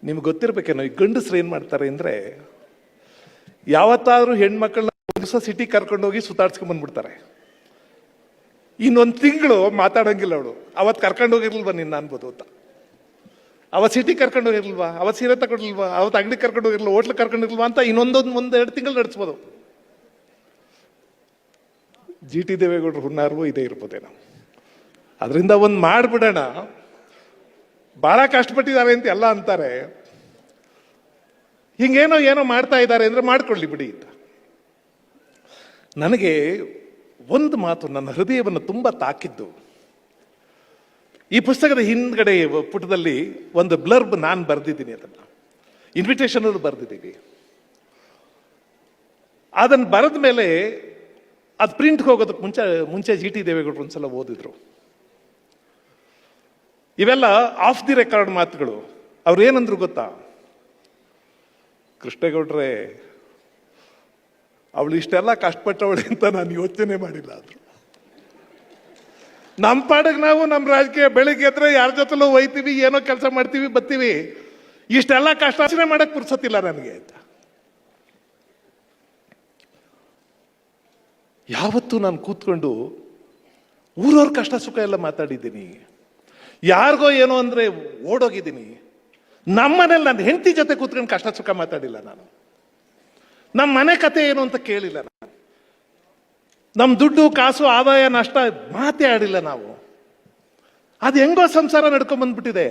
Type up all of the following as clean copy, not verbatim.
ನಿಮ್ಗೆ ಗೊತ್ತಿರ್ಬೇಕೇನೋ, ಈ ಗಂಡಸ್ರು ಏನು ಮಾಡ್ತಾರೆ ಅಂದರೆ, ಯಾವತ್ತಾದ್ರೂ ಹೆಣ್ಮಕ್ಳನ್ನ ಒಂದು ದಿವಸ ಸಿಟಿ ಕರ್ಕೊಂಡೋಗಿ ಸುತ್ತಾಡ್ಸ್ಕೊಂಡ್ ಬಂದ್ಬಿಡ್ತಾರೆ. ಇನ್ನೊಂದು ತಿಂಗಳು ಮಾತಾಡೋಂಗಿಲ್ಲ ಅವಳು. ಅವತ್ತು ಕರ್ಕೊಂಡೋಗಿರ್ಲಿಲ್ವಾ ನಿನ್ನ ಅನ್ಬೋದು ಅಂತ. ಅವತ್ತು ಸಿಟಿ ಕರ್ಕೊಂಡೋಗಿರ್ಲಿಲ್ವಾ, ಅವತ್ತು ಸೀರೆ ತಗೊಂಡಿಲ್ವಾ, ಅವತ್ತು ಅಂಗಡಿ ಕರ್ಕೊಂಡೋಗಿರ್ಲಿಲ್ಲ, ಹೋಟ್ಲ್ ಕರ್ಕೊಂಡಿರ್ಲಿಲ್ವಾ ಅಂತ ಒಂದೆರಡು ತಿಂಗಳು ನಡೆಸ್ಬೋದು. GT ದೇವೇಗೌಡರು ಹುನ್ನಾರ್ವೂ ಇದೇ ಇರ್ಬೋದೇನೋ. ಅದರಿಂದ ಒಂದು ಮಾಡಿಬಿಡೋಣ, ಭಾಳ ಕಷ್ಟಪಟ್ಟಿದ್ದಾರೆ ಅಂತ ಎಲ್ಲ ಅಂತಾರೆ. ಹಿಂಗೇನೋ ಏನೋ ಮಾಡ್ತಾ ಇದ್ದಾರೆ ಅಂದರೆ ಮಾಡ್ಕೊಳ್ಳಿ ಬಿಡಿ ಅಂತ. ನನಗೆ ಒಂದು ಮಾತು ನನ್ನ ಹೃದಯವನ್ನು ತುಂಬ ತಾಕಿದ್ದು, ಈ ಪುಸ್ತಕದ ಹಿಂದ್ಗಡೆ ಪುಟದಲ್ಲಿ ಒಂದು ಬ್ಲರ್ಬ್ ನಾನು ಬರೆದಿದ್ದೀನಿ, ಅದನ್ನು ಇನ್ವಿಟೇಷನ್ ಬರೆದಿದ್ದೀವಿ. ಅದನ್ನು ಬರೆದ ಮೇಲೆ ಅದು ಪ್ರಿಂಟ್ಗೆ ಹೋಗೋದಕ್ಕೆ ಮುಂಚೆ GT ದೇವೇಗೌಡರು ಒಂದ್ಸಲ ಓದಿದ್ರು. ಇವೆಲ್ಲ ಆಫ್ ದಿ ರೆಕಾರ್ಡ್ ಮಾತುಗಳು. ಅವ್ರು ಏನಂದ್ರು ಗೊತ್ತಾ? ಕೃಷ್ಣೇಗೌಡ್ರೆ, ಅವಳು ಇಷ್ಟೆಲ್ಲ ಕಷ್ಟಪಟ್ಟವಳೆ ಅಂತ ನಾನು ಯೋಚನೆ ಮಾಡಿಲ್ಲ. ಆದ್ರು ನಮ್ಮ ಪಾಡಿಗೆ ನಾವು ನಮ್ಮ ರಾಜಕೀಯ ಬೆಳಿಗ್ಗೆ ಎದ್ರೆ ಯಾರ ಜೊತೆಲೂ ಒಯ್ತೀವಿ, ಏನೋ ಕೆಲಸ ಮಾಡ್ತೀವಿ, ಬರ್ತೀವಿ. ಇಷ್ಟೆಲ್ಲ ಕಷ್ಟ ಯೋಚನೆ ಮಾಡಕ್ ಪುರ್ಸತ್ತಿಲ್ಲ ನನಗೆ ಅಂತ. ಯಾವತ್ತೂ ನಾನು ಕೂತ್ಕೊಂಡು ಊರವ್ರ ಕಷ್ಟ ಸುಖ ಎಲ್ಲ ಮಾತಾಡಿದ್ದೀನಿ. ಯಾರಿಗೋ ಏನೋ ಅಂದ್ರೆ ಓಡೋಗಿದ್ದೀನಿ. ನಮ್ಮನೇಲಿ ನನ್ನ ಹೆಂಡತಿ ಜೊತೆ ಕೂತ್ಕೊಂಡು ಕಷ್ಟ ಸುಖ ಮಾತಾಡಿಲ್ಲ ನಾನು. ನಮ್ಮ ಮನೆ ಕತೆ ಏನು ಅಂತ ಕೇಳಿಲ್ಲ ನಾನು. ನಮ್ಮ ದುಡ್ಡು ಕಾಸು ಆದಾಯ ನಷ್ಟ ಮಾತೇ ಆಡಿಲ್ಲ ನಾವು. ಅದು ಹೆಂಗೋ ಸಂಸಾರ ನಡ್ಕೊಂಡ್ ಬಂದ್ಬಿಟ್ಟಿದೆ.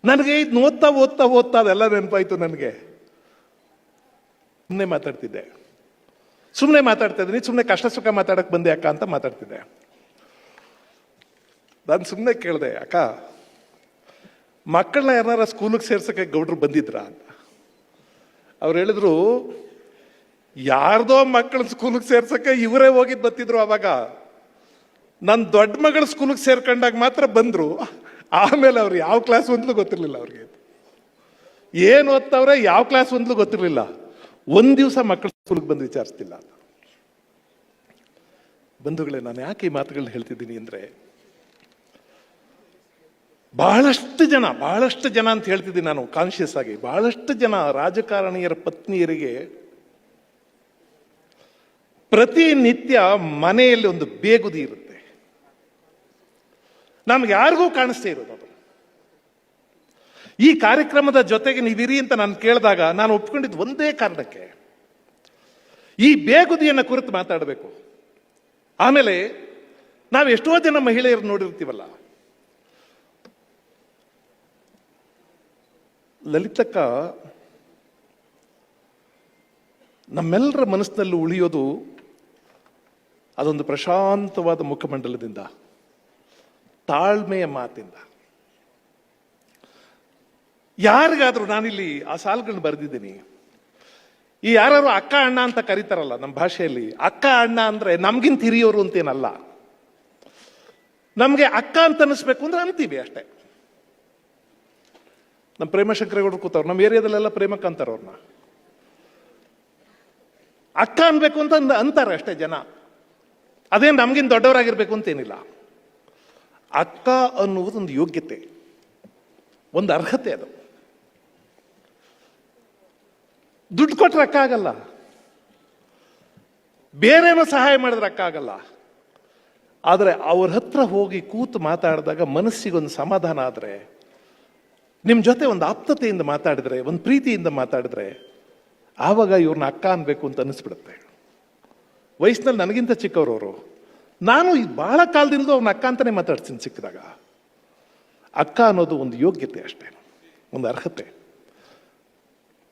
ನನಗೆ ಇದು ಓದ್ತಾ ಓದ್ತಾ ಓದ್ತಾ ಅದೆಲ್ಲ ನೆನಪಾಯ್ತು ನನಗೆ. ಸುಮ್ಮನೆ ಮಾತಾಡ್ತಿದ್ದೆ, ಸುಮ್ಮನೆ ಮಾತಾಡ್ತಾ ಇದ್ದೀನಿ, ಸುಮ್ಮನೆ ಕಷ್ಟ ಸುಖ ಮಾತಾಡಕ್ ಬಂದೆ ಅಕ್ಕ ಅಂತ ಮಾತಾಡ್ತಿದ್ದೆ. ನಾನು ಸುಮ್ಮನೆ ಕೇಳಿದೆ, ಅಕ್ಕ ಮಕ್ಕಳನ್ನ ಯಾರನ್ನಾರ ಸ್ಕೂಲಿಗೆ ಸೇರ್ಸಕ್ಕೆ ಗೌಡ್ರು ಬಂದಿದ್ರಾ ಅಂತ. ಅವ್ರು ಹೇಳಿದ್ರು, ಯಾರ್ದೋ ಮಕ್ಕಳನ್ನ ಸ್ಕೂಲಿಗೆ ಸೇರ್ಸಕ್ಕೆ ಇವರೇ ಹೋಗಿದ್ ಬರ್ತಿದ್ರು. ಅವಾಗ ನನ್ನ ದೊಡ್ಡ ಮಗಳು ಸ್ಕೂಲಿಗೆ ಸೇರ್ಕೊಂಡಾಗ ಮಾತ್ರ ಬಂದ್ರು. ಆಮೇಲೆ ಅವ್ರು ಯಾವ ಕ್ಲಾಸ್ ಒಂದ್ಲೂ ಗೊತ್ತಿರ್ಲಿಲ್ಲ. ಅವ್ರಿಗೆ ಏನು ಓದ್ತವ್ರೆ, ಯಾವ ಕ್ಲಾಸ್ ಒಂದ್ಲೂ ಗೊತ್ತಿರ್ಲಿಲ್ಲ. ಒಂದ್ ದಿವಸ ಮಕ್ಕಳ ಸ್ಕೂಲಿಗೆ ಬಂದು ವಿಚಾರಿಸ್ತಿಲ್ಲ. ಬಂಧುಗಳೇ, ನಾನು ಯಾಕೆ ಈ ಮಾತುಗಳನ್ನ ಹೇಳ್ತಿದ್ದೀನಿ ಅಂದ್ರೆ, ಬಹಳಷ್ಟು ಜನ ಅಂತ ಹೇಳ್ತಿದ್ದೀನಿ ನಾನು ಕಾನ್ಶಿಯಸ್ ಆಗಿ. ಬಹಳಷ್ಟು ಜನ ರಾಜಕಾರಣಿಯರ ಪತ್ನಿಯರಿಗೆ ಪ್ರತಿನಿತ್ಯ ಮನೆಯಲ್ಲಿ ಒಂದು ಬೇಗುದಿ ಇರುತ್ತೆ. ನಮ್ಗೆ ಯಾರಿಗೂ ಕಾಣಿಸ್ತೇ ಇರೋದು ಅದು. ಈ ಕಾರ್ಯಕ್ರಮದ ಜೊತೆಗೆ ನೀವಿರಿ ಅಂತ ನಾನು ಕೇಳಿದಾಗ ನಾನು ಒಪ್ಕೊಂಡಿದ್ದು ಒಂದೇ ಕಾರಣಕ್ಕೆ, ಈ ಬೇಗುದಿಯನ್ನ ಕುರಿತು ಮಾತಾಡಬೇಕು. ಆಮೇಲೆ ನಾವು ಎಷ್ಟೋ ಜನ ಮಹಿಳೆಯರು ನೋಡಿರ್ತೀವಲ್ಲ, ಲಲಿತಕ್ಕ ನಮ್ಮೆಲ್ಲರ ಮನಸ್ಸಿನಲ್ಲಿ ಉಳಿಯೋದು ಅದೊಂದು ಪ್ರಶಾಂತವಾದ ಮುಖಮಂಡಲದಿಂದ, ತಾಳ್ಮೆಯ ಮಾತಿಂದ. ಯಾರಿಗಾದ್ರೂ ನಾನಿಲ್ಲಿ ಆ ಸಾಲುಗಳನ್ನ ಬರೆದಿದ್ದೀನಿ. ಈ ಯಾರು ಅಕ್ಕ ಅಣ್ಣ ಅಂತ ಕರೀತಾರಲ್ಲ ನಮ್ಮ ಭಾಷೆಯಲ್ಲಿ, ಅಕ್ಕ ಅಣ್ಣ ಅಂದ್ರೆ ನಮ್ಗಿಂತ ಹಿರಿಯೋರು ಅಂತೇನಲ್ಲ. ನಮ್ಗೆ ಅಕ್ಕ ಅಂತ ಅನಿಸ್ಬೇಕು ಅಂದ್ರೆ ಅಂತೀವಿ ಅಷ್ಟೇ. ನಮ್ಮ ಪ್ರೇಮಶಂಕರೇಗೌಡರು ಕೂತವ್ರು ನಮ್ಮ ಏರಿಯಾದಲ್ಲೆಲ್ಲ ಪ್ರೇಮಕ್ಕ ಅಂತಾರೆ. ಅವ್ರನ್ನ ಅಕ್ಕ ಅನ್ಬೇಕು ಅಂತ ಅಂತಾರೆ ಅಷ್ಟೇ ಜನ. ಅದೇನು ನಮ್ಗಿಂತ ದೊಡ್ಡವರಾಗಿರ್ಬೇಕು ಅಂತೇನಿಲ್ಲ. ಅಕ್ಕ ಅನ್ನುವುದು ಒಂದು ಯೋಗ್ಯತೆ, ಒಂದು ಅರ್ಹತೆ. ಅದು ದುಡ್ಡು ಕೊಟ್ರೆ ಅಕ್ಕ ಆಗಲ್ಲ, ಬೇರೇನೋ ಸಹಾಯ ಮಾಡಿದ್ರೆ ಅಕ್ಕ ಆಗಲ್ಲ. ಆದರೆ ಅವ್ರ ಹತ್ರ ಹೋಗಿ ಕೂತು ಮಾತಾಡಿದಾಗ ಮನಸ್ಸಿಗೊಂದು ಸಮಾಧಾನ ಆದರೆ, ನಿಮ್ಮ ಜೊತೆ ಒಂದು ಆಪ್ತತೆಯಿಂದ ಮಾತಾಡಿದ್ರೆ, ಒಂದು ಪ್ರೀತಿಯಿಂದ ಮಾತಾಡಿದ್ರೆ, ಆವಾಗ ಇವ್ರನ್ನ ಅಕ್ಕ ಅನ್ಬೇಕು ಅಂತ ಅನಿಸ್ಬಿಡುತ್ತೆ. ವಯಸ್ಸಿನಲ್ಲಿ ನನಗಿಂತ ಚಿಕ್ಕವ್ರವರು. ನಾನು ಬಹಳ ಕಾಲದಿಂದ ಅವ್ರನ್ನ ಅಕ್ಕ ಅಂತಾನೆ ಮಾತಾಡ್ತೀನಿ. ಸಿಕ್ಕಿದಾಗ ಅಕ್ಕ ಅನ್ನೋದು ಒಂದು ಯೋಗ್ಯತೆ ಅಷ್ಟೇ, ಒಂದು ಅರ್ಹತೆ.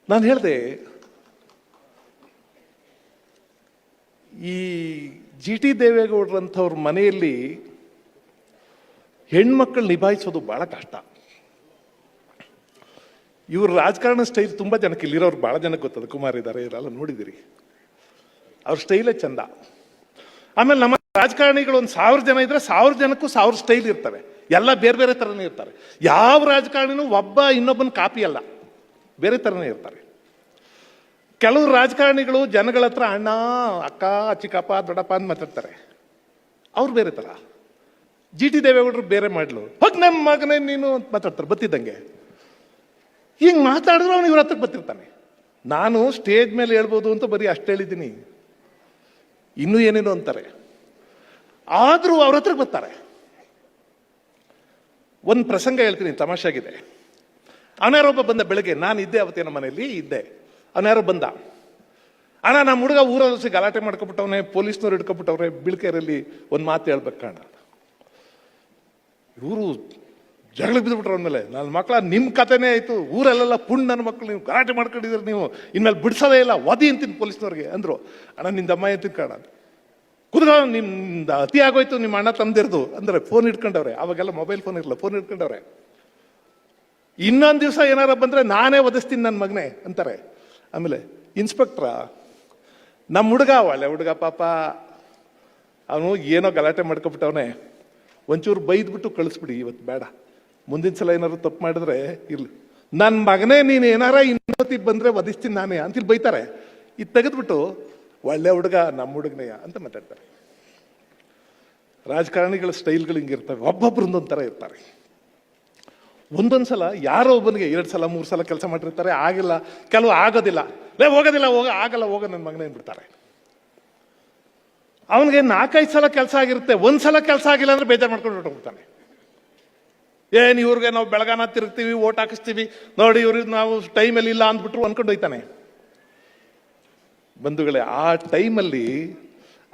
ನಾನು ಹೇಳಿದೆ, ಈ GT ದೇವೇಗೌಡರಂಥವ್ರ ಮನೆಯಲ್ಲಿ ಹೆಣ್ಮಕ್ಳು ನಿಭಾಯಿಸೋದು ಬಹಳ ಕಷ್ಟ. ಇವ್ರ ರಾಜಕಾರಣ ಸ್ಟೈಲ್ ತುಂಬಾ ಜನಕ್ಕೆ, ಇಲ್ಲಿರೋರು ಬಹಳ ಜನಕ್ಕೆ ಗೊತ್ತದ. ಕುಮಾರ್ ಇದ್ದಾರೆ, ಇವರೆಲ್ಲ ನೋಡಿದಿರಿ. ಅವ್ರ ಸ್ಟೈಲೇ ಚಂದ. ಆಮೇಲೆ ನಮ್ಮ ರಾಜಕಾರಣಿಗಳು ಒಂದು 1000 ಜನ ಇದ್ರೆ 1000 ಜನಕ್ಕೂ 1000 ಸ್ಟೈಲ್ ಇರ್ತವೆ. ಎಲ್ಲ ಬೇರೆ ಬೇರೆ ತರನೇ ಇರ್ತಾರೆ. ಯಾವ ರಾಜಕಾರಣಿನೂ ಒಬ್ಬ ಇನ್ನೊಬ್ಬನ ಕಾಪಿ ಅಲ್ಲ, ಬೇರೆ ತರನೇ ಇರ್ತಾರೆ. ಕೆಲವು ರಾಜಕಾರಣಿಗಳು ಜನಗಳ ಹತ್ರ ಅಣ್ಣ, ಅಕ್ಕ, ಚಿಕ್ಕಪ್ಪ, ದೊಡ್ಡಪ್ಪ ಅಂತ ಮಾತಾಡ್ತಾರೆ. ಅವ್ರು ಬೇರೆ ತರ. GT ದೇವೇಗೌಡರು ಬೇರೆ ಮಾಡ್ಲು, ಹೋಗಿ ನಮ್ಮ ಮಗನೇ ನೀನು ಅಂತ ಮಾತಾಡ್ತಾರೆ ಬತ್ತಿದ್ದಂಗೆ. ಹಿಂಗೆ ಮಾತಾಡಿದ್ರೆ ಅವನು ಇವ್ರ ಹತ್ರಕ್ಕೆ ಬರ್ತಿರ್ತಾನೆ. ನಾನು ಸ್ಟೇಜ್ ಮೇಲೆ ಹೇಳ್ಬೋದು ಅಂತ ಬರೀ ಅಷ್ಟು ಹೇಳಿದ್ದೀನಿ, ಇನ್ನೂ ಏನೇನೋ ಅಂತಾರೆ. ಆದರೂ ಅವ್ರ ಹತ್ರಕ್ಕೆ ಬರ್ತಾರೆ. ಒಂದು ಪ್ರಸಂಗ ಹೇಳ್ತೀನಿ, ತಮಾಷೆಯಾಗಿದೆ. ಅವನ್ಯಾರೊಬ್ಬ ಬಂದ ಬೆಳಗ್ಗೆ, ನಾನು ಇದ್ದೆ ಅವತ್ತೇನ ಮನೆಯಲ್ಲಿ ಇದ್ದೆ. ಅವನ್ಯಾರೋ ಬಂದ, ಅಣ್ಣ ನಮ್ಮ ಹುಡುಗ ಊರಲ್ಲಿ ಗಲಾಟೆ ಮಾಡ್ಕೊಬಿಟ್ಟವನೆ, ಪೊಲೀಸ್ನವ್ರು ಹಿಡ್ಕೊಬಿಟ್ಟವ್ರೆ, ಬಿಳ್ಕೇರಲ್ಲಿ ಒಂದು ಮಾತು ಹೇಳ್ಬೇಕು ಕಾಣ. ಇವರು ಜಗಳಕ್ಕೆ ಬಿದ್ದುಬಿಟ್ರು ಅಂದಮೇಲೆ, ನನ್ನ ಮಕ್ಕಳ ನಿಮ್ಮ ಕಥೆನೇ ಆಯಿತು, ಊರಲ್ಲೆಲ್ಲ ಪುಣ್ಯ ನನ್ನ ಮಕ್ಕಳು ನೀವು ಗಲಾಟೆ ಮಾಡ್ಕೊಂಡಿದ್ರೆ ನೀವು ಇನ್ಮೇಲೆ ಬಿಡಿಸೋದೇ ಇಲ್ಲ, ಒದಿ ಅಂತೀನಿ ಪೊಲೀಸ್ನವ್ರಿಗೆ ಅಂದರು. ಅಣ್ಣ ನಿಂದ ಅಮ್ಮ ಅಂತೀನಿ ಕಾಣ, ಕುದುಗ ನಿಮ್ದ ಅತಿ ಆಗೋಯ್ತು ನಿಮ್ಮ ಅಣ್ಣ ತಮ್ದಿರ್ದು ಅಂದ್ರೆ ಫೋನ್ ಇಟ್ಕೊಂಡವ್ರೆ. ಅವಾಗೆಲ್ಲ ಮೊಬೈಲ್ ಫೋನ್ ಇರಲ್ಲ, ಫೋನ್ ಇಟ್ಕೊಂಡವ್ರೆ. ಇನ್ನೊಂದು ದಿವಸ ಏನಾರ ಬಂದರೆ ನಾನೇ ಒದಿಸ್ತೀನಿ ನನ್ನ ಮಗನೇ ಅಂತಾರೆ. ಆಮೇಲೆ ಇನ್ಸ್ಪೆಕ್ಟ್ರ, ನಮ್ಮ ಹುಡುಗ ಒಳ್ಳೆ ಹುಡುಗ ಪಾಪ, ಅವನು ಏನೋ ಗಲಾಟೆ ಮಾಡ್ಕೊಬಿಟ್ಟವನೆ, ಒಂಚೂರು ಬೈದ್ಬಿಟ್ಟು ಕಳಿಸ್ಬಿಡಿ ಇವತ್ತು ಬೇಡ, ಮುಂದಿನ ಸಲ ಏನಾದ್ರು ತಪ್ಪು ಮಾಡಿದ್ರೆ ಇರ್ಲಿ, ನನ್ನ ಮಗನೇ ನೀನು ಏನಾರ ಇನ್ನೊತ್ತಿಗೆ ಬಂದರೆ ಒದಿಸ್ತೀನಿ ನಾನೇ ಅಂತಿಲ್ಲಿ ಬೈತಾರೆ. ಇದು ತೆಗೆದ್ಬಿಟ್ಟು ಒಳ್ಳೆ ಹುಡುಗ ನಮ್ಮ ಹುಡುಗನೇ ಅಂತ ಮಾತಾಡ್ತಾರೆ. ರಾಜಕಾರಣಿಗಳ ಸ್ಟೈಲ್ಗಳು ಹಿಂಗಿರ್ತವೆ, ಒಬ್ಬೊಬ್ರು ಒಂದೊಂದು ಥರ ಇರ್ತಾರೆ. ಒಂದೊಂದು ಸಲ ಯಾರೋ ಒಬ್ಬನಿಗೆ 2 ಸಲ 3 ಸಲ ಕೆಲಸ ಮಾಡಿರ್ತಾರೆ, ಆಗಿಲ್ಲ, ಕೆಲವು ಆಗೋದಿಲ್ಲ, ಹೋಗೋದಿಲ್ಲ, ಆಗಲ್ಲ ಹೋಗ ನನ್ನ ಮಗನೇ ಬಿಡ್ತಾರೆ. ಅವನಿಗೆ 4-5 ಸಲ ಕೆಲಸ ಆಗಿರುತ್ತೆ, 1 ಸಲ ಕೆಲಸ ಆಗಿಲ್ಲ ಅಂದ್ರೆ ಬೇಜಾರು ಮಾಡ್ಕೊಂಡು ಹೊರಟೋಗ್ತಾನೆ. ಏನು ಇವ್ರಿಗೆ ನಾವು ಬೆಳಗಾನ ತಿರುಗ್ತೀವಿ, ಓಟ್ ಹಾಕಿಸ್ತೀವಿ, ನೋಡಿ ಇವ್ರಿಗೆ ನಾವು ಟೈಮಲ್ಲಿ ಇಲ್ಲ ಅಂದ್ಬಿಟ್ರು ಅನ್ಕೊಂಡು ಹೋಯ್ತಾನೆ. ಬಂಧುಗಳೇ, ಆ ಟೈಮಲ್ಲಿ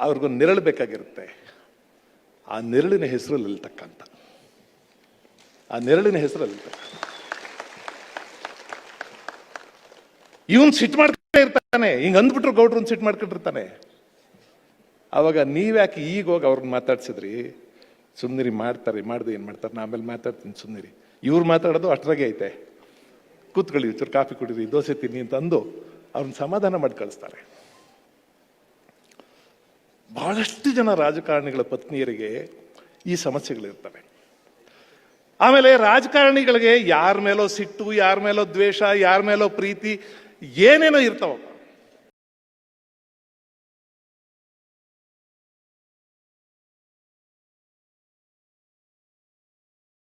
ಅವ್ರಿಗೊಂದು ನೆರಳು ಬೇಕಾಗಿರುತ್ತೆ. ಆ ನೆರಳಿನ ಹೆಸರಲ್ಲಿ ಇಲ್ತಕ್ಕಂಥ, ಆ ನೆರಳಿನ ಹೆಸರಲ್ಲಿ ಇವನ್ ಸಿಟ್ಟು ಮಾಡ್ಕೊಂಡೇ ಇರ್ತಾನೆ. ಹಿಂಗೆ ಅಂದ್ಬಿಟ್ರು ಗೌಡ್ರು ಸಿಟ್ಟು ಮಾಡ್ಕೊಂಡಿರ್ತಾನೆ. ಅವಾಗ ನೀವ್ಯಾಕೆ ಈಗ ಹೋಗಿ ಅವ್ರನ್ನ ಮಾತಾಡ್ಸಿದ್ರಿ, ಸುಮ್ಮನಿರಿ, ಮಾಡ್ತಾರೆ, ಮಾಡ್ದೆ ಏನು ಮಾಡ್ತಾರೆ, ನಾ ಆಮೇಲೆ ಮಾತಾಡ್ತೀನಿ ಸುಮ್ಮನಿರಿ. ಇವ್ರು ಮಾತಾಡೋದು ಅಷ್ಟರಾಗೆ ಐತೆ, ಕೂತ್ಕೊಳ್ಳಿ ಚೂರು ಕಾಫಿ ಕುಡೀರಿ, ದೋಸೆ ತಿನ್ನಿ ಅಂತ ಅಂದು ಅವ್ರನ್ನ ಸಮಾಧಾನ ಮಾಡಿ ಕಳಿಸ್ತಾರೆ. ಬಹಳಷ್ಟು ಜನ ರಾಜಕಾರಣಿಗಳ ಪತ್ನಿಯರಿಗೆ ಈ ಸಮಸ್ಯೆಗಳಿರ್ತವೆ. ಆಮೇಲೆ ರಾಜಕಾರಣಿಗಳಿಗೆ ಯಾರ ಮೇಲೋ ಸಿಟ್ಟು, ಯಾರ ಮೇಲೋ ದ್ವೇಷ, ಯಾರ ಮೇಲೋ ಪ್ರೀತಿ, ಏನೇನೋ ಇರ್ತಾವಪ್ಪ.